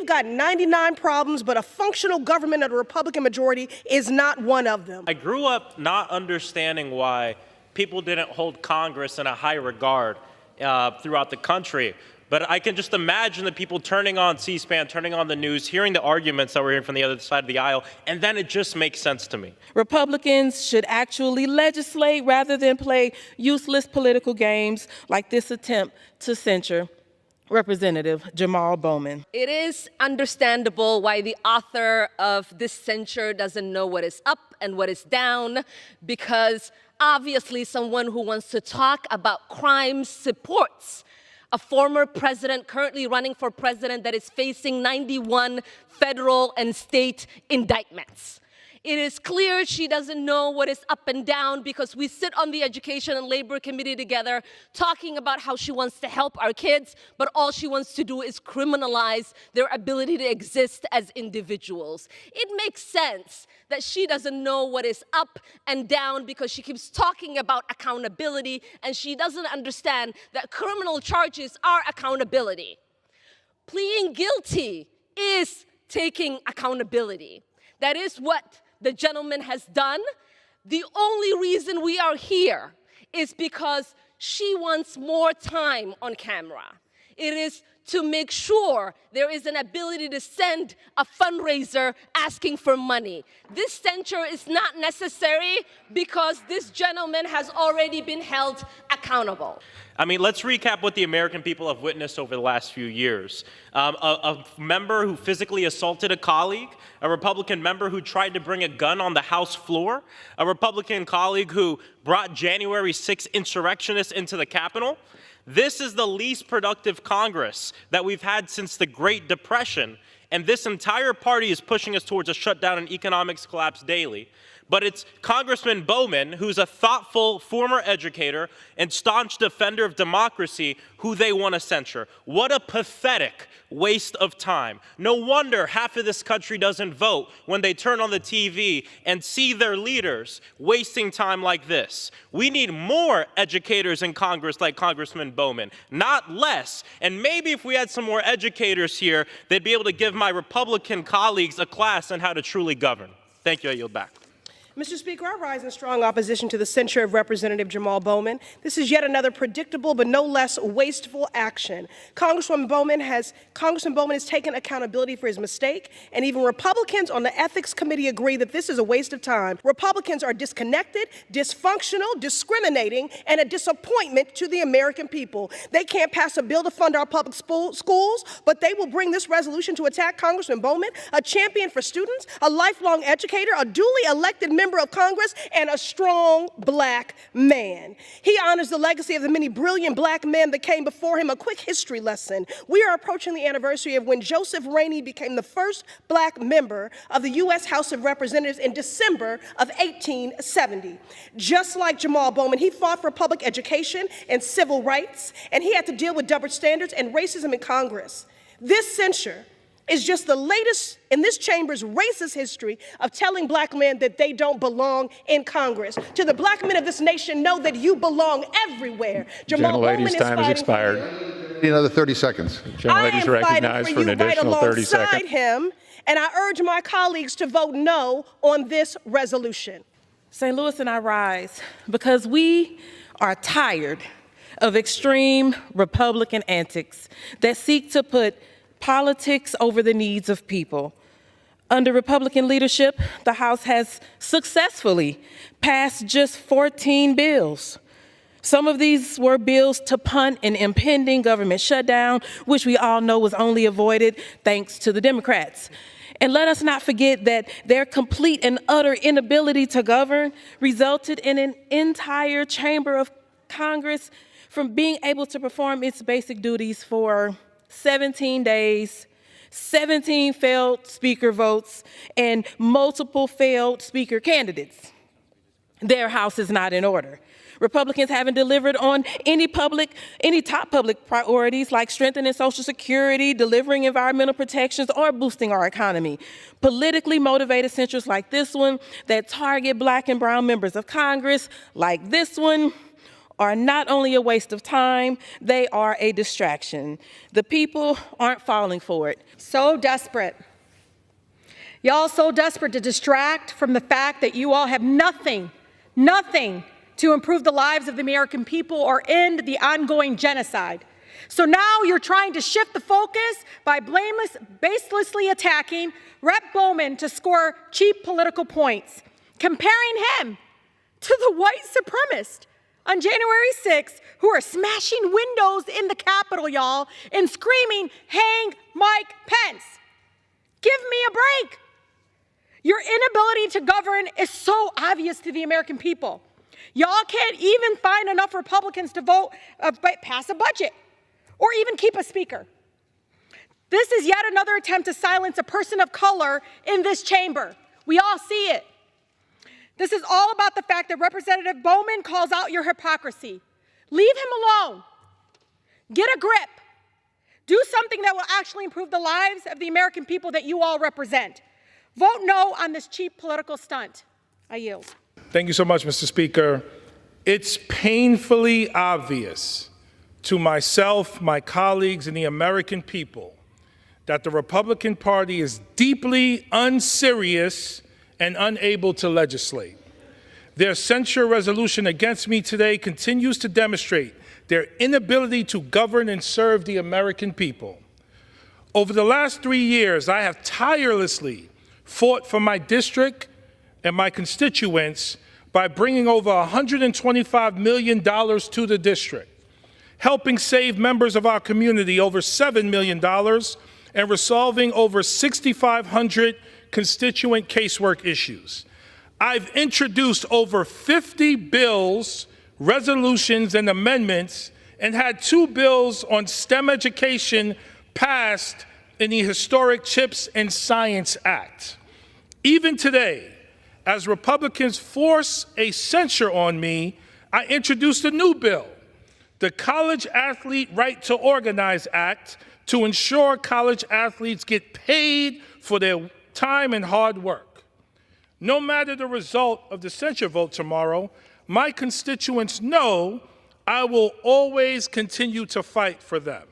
We've got 99 problems, but a functional government under a Republican majority is not one of them. I grew up not understanding why people didn't hold Congress in a high regard throughout the country. But I can just imagine the people turning on C-SPAN, turning on the news, hearing the arguments that we're hearing from the other side of the aisle, and then it just makes sense to me. Republicans should actually legislate rather than play useless political games like this attempt to censure Representative Jamaal Bowman. It is understandable why the author of this censure doesn't know what is up and what is down, because obviously someone who wants to talk about crime supports a former president currently running for president that is facing 91 federal and state indictments. It is clear she doesn't know what is up and down, because we sit on the Education and Labor Committee together talking about how she wants to help our kids, but all she wants to do is criminalize their ability to exist as individuals. It makes sense that she doesn't know what is up and down, because she keeps talking about accountability, and she doesn't understand that criminal charges are accountability. Pleading guilty is taking accountability. That is what the gentleman has done. The only reason we are here is because she wants more time on camera. It is to make sure there is an ability to send a fundraiser asking for money. This censure is not necessary because this gentleman has already been held accountable. I mean, let's recap what the American people have witnessed over the last few years. A member who physically assaulted a colleague, a Republican member who tried to bring a gun on the House floor, a Republican colleague who brought January 6th insurrectionists into the Capitol. This is the least productive Congress that we've had since the Great Depression, and this entire party is pushing us towards a shutdown and economics collapse daily. But it's Congressman Bowman, who's a thoughtful former educator and staunch defender of democracy, who they want to censure. What a pathetic waste of time. No wonder half of this country doesn't vote when they turn on the TV and see their leaders wasting time like this. We need more educators in Congress like Congressman Bowman, not less. And maybe if we had some more educators here, they'd be able to give my Republican colleagues a class on how to truly govern. Thank you. I yield back. Mr. Speaker, I rise in strong opposition to the censure of Representative Jamaal Bowman. This is yet another predictable but no less wasteful action. Congressman Bowman has taken accountability for his mistake, and even Republicans on the Ethics Committee agree that this is a waste of time. Republicans are disconnected, dysfunctional, discriminating, and a disappointment to the American people. They can't pass a bill to fund our public schools, but they will bring this resolution to attack Congressman Bowman, a champion for students, a lifelong educator, a duly elected member of Congress, and a strong black man. He honors the legacy of the many brilliant black men that came before him. A quick history lesson. We are approaching the anniversary of when Joseph Rainey became the first black member of the U.S. House of Representatives in December of 1870. Just like Jamaal Bowman, he fought for public education and civil rights, and he had to deal with double standards and racism in Congress. This censure is just the latest in this chamber's racist history of telling black men that they don't belong in Congress. To the black men of this nation, know that you belong everywhere. Jamaal Bowman is time has expired. Another 30 seconds. Gentlelady is recognized for an additional 30 seconds. Him, and I urge my colleagues to vote no on this resolution. St. Louis and I rise because we are tired of extreme Republican antics that seek to put politics over the needs of people. Under Republican leadership, the House has successfully passed just 14 bills. Some of these were bills to punt an impending government shutdown, which we all know was only avoided thanks to the Democrats. And let us not forget that their complete and utter inability to govern resulted in an entire chamber of Congress from being able to perform its basic duties for 17 days, 17 failed speaker votes, and multiple failed speaker candidates. Their house is not in order. Republicans haven't delivered on any top public priorities like strengthening Social Security, delivering environmental protections, or boosting our economy. Politically motivated censures like this one that target black and brown members of Congress, like this one, are not only a waste of time, they are a distraction. The people aren't falling for it. So desperate. Y'all so desperate to distract from the fact that you all have nothing to improve the lives of the American people or end the ongoing genocide. So now you're trying to shift the focus by baselessly attacking Rep. Bowman to score cheap political points, comparing him to the white supremacist on January 6th who are smashing windows in the Capitol, y'all, and screaming, "Hang Mike Pence." Give me a break. Your inability to govern is so obvious to the American people. Y'all can't even find enough Republicans to pass a budget or even keep a speaker. This is yet another attempt to silence a person of color in this chamber. We all see it. This is all about the fact that Representative Bowman calls out your hypocrisy. Leave him alone. Get a grip. Do something that will actually improve the lives of the American people that you all represent. Vote no on this cheap political stunt. I yield. Thank you so much, Mr. Speaker. It's painfully obvious to myself, my colleagues, and the American people that the Republican Party is deeply unserious and unable to legislate. Their censure resolution against me today continues to demonstrate their inability to govern and serve the American people. Over the last 3 years, I have tirelessly fought for my district and my constituents by bringing over $125 million to the district, helping save members of our community over $7 million, and resolving over 6,500 constituent casework issues. I've introduced over 50 bills, resolutions, and amendments, and had 2 bills on STEM education passed in the historic CHIPS and Science Act. Even today, as Republicans force a censure on me, I introduced a new bill, the College Athlete Right to Organize Act, to ensure college athletes get paid for their time and hard work. No matter the result of the censure vote tomorrow, my constituents know I will always continue to fight for them.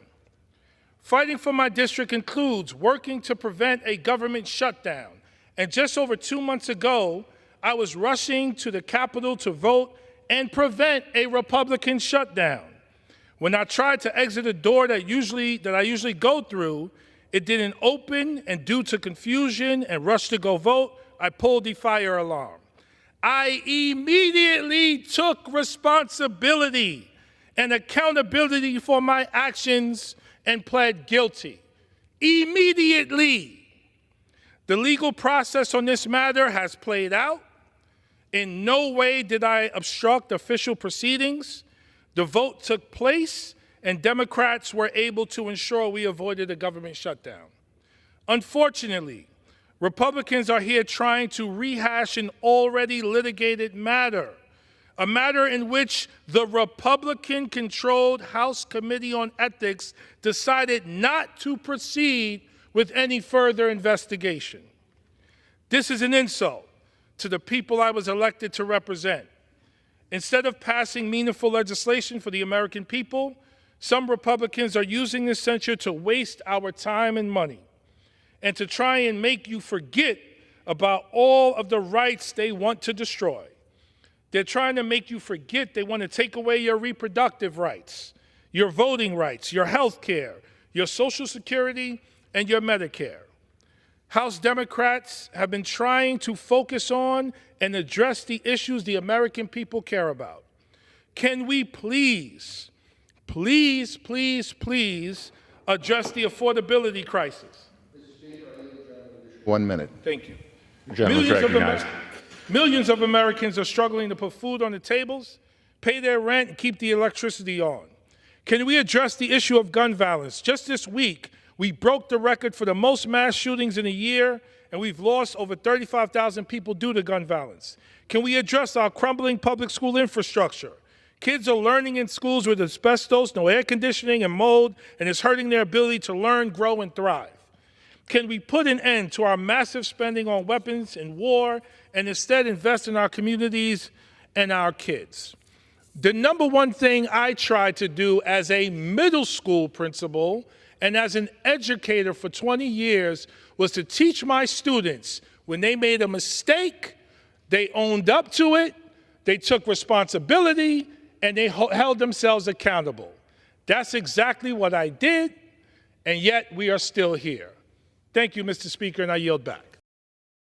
Fighting for my district includes working to prevent a government shutdown. And just over 2 months ago, I was rushing to the Capitol to vote and prevent a Republican shutdown. When I tried to exit a door that I usually go through, it didn't open, and due to confusion and rush to go vote, I pulled the fire alarm. I immediately took responsibility and accountability for my actions and pled guilty. Immediately. The legal process on this matter has played out. In no way did I obstruct official proceedings. The vote took place, and Democrats were able to ensure we avoided a government shutdown. Unfortunately, Republicans are here trying to rehash an already litigated matter, a matter in which the Republican-controlled House Committee on Ethics decided not to proceed with any further investigation. This is an insult to the people I was elected to represent. Instead of passing meaningful legislation for the American people, some Republicans are using this censure to waste our time and money and to try and make you forget about all of the rights they want to destroy. They're trying to make you forget they want to take away your reproductive rights, your voting rights, your health care, your Social Security, and your Medicare. House Democrats have been trying to focus on and address the issues the American people care about. Can we please, please, please, please address the affordability crisis? 1 minute. Thank you. Gentleman is recognized. Millions of Americans are struggling to put food on the tables, pay their rent, and keep the electricity on. Can we address the issue of gun violence? Just this week, we broke the record for the most mass shootings in a year, and we've lost over 35,000 people due to gun violence. Can we address our crumbling public school infrastructure? Kids are learning in schools with asbestos, no air conditioning, and mold, and it's hurting their ability to learn, grow, and thrive. Can we put an end to our massive spending on weapons and war and instead invest in our communities and our kids? The number one thing I tried to do as a middle school principal and as an educator for 20 years was to teach my students when they made a mistake, they owned up to it, they took responsibility, and they held themselves accountable. That's exactly what I did, and yet we are still here. Thank you, Mr. Speaker, and I yield back.